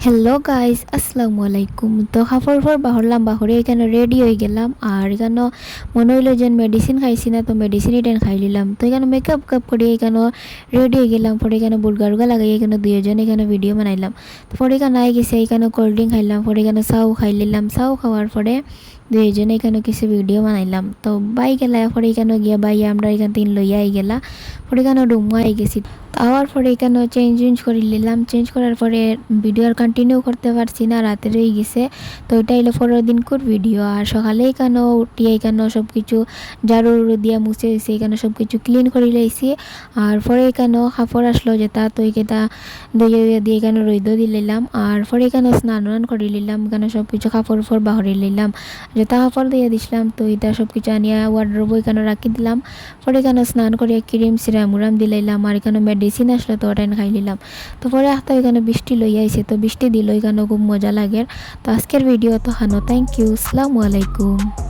Hello guys, আসসালামু আলাইকুম। তো খাফর ফর বাহরলাম, বাহরে এখানে রেডি হয়ে গেলাম। আর এখানে মনে হইলো যে মেডিসিন খাইছি না, তো মেডিসিন রিটার্ন খাই নিলাম। তো এখানে মেকআপ করে এখানে রেডি হয়ে গেলাম। পরে এখানে বুলগারুগা লাগাই এখানে দুইজন এখানে ভিডিও বানাইলাম। তো পরে এখানে আই গেছে, এখানে কোল্ড ড্রিঙ্ক খাইলাম। পরে এখানে চাও খাই নিলাম। চাও খাওয়ার পরে দুইজনে এখানে কিছু ভিডিও বানাইলাম। তো বাই গেলা, পরে এখানে গিয়া বাই আমরা এখান থেকে লইয়া আই গেলা। পরে এখানে রুমও আই গেছি। আওয়ার পরে এখানে চেঞ্জ করে নিলাম। চেঞ্জ করার পরে ভিডিও আর কন্টিনিউ করতে পারছি না, রাতে রয়ে গেছে। তো এটা হলো পরের দিনকার ভিডিও। আর সকালে এখানে উঠিয়ে এখানে সব কিছু ঝাড়ু দিয়া মুছে হয়েছে, এখানে সব কিছু ক্লিন করে লাইছি। আর পরে এখানে কাপড় আসলো যেটা, তো এটা দিয়ে এখানে রইদ দিলাম। আর পরে এখানে স্নান করে নিলাম। এখানে সব কিছু কাপড় বাহরে নিলাম, যেটা কাপড় দিয়ে দিছিলাম। তো এটা সব কিছু আনিয়া ওয়ার্ড্রোব এখানে রাখি দিলাম। পরে এখানে স্নান করে ক্রিম সিরাম উরাম দিলাইলাম। আর এখানে মেডিসিন আসলো, তো ওটা খাই নিলাম। তো পরে একটা এখানে বৃষ্টি লই আইছে, তো বৃষ্টি দিল এখানে খুব মজা লাগে। তো আজকের ভিডিও তো হানো, থ্যাংক ইউ, আসসালামু আলাইকুম।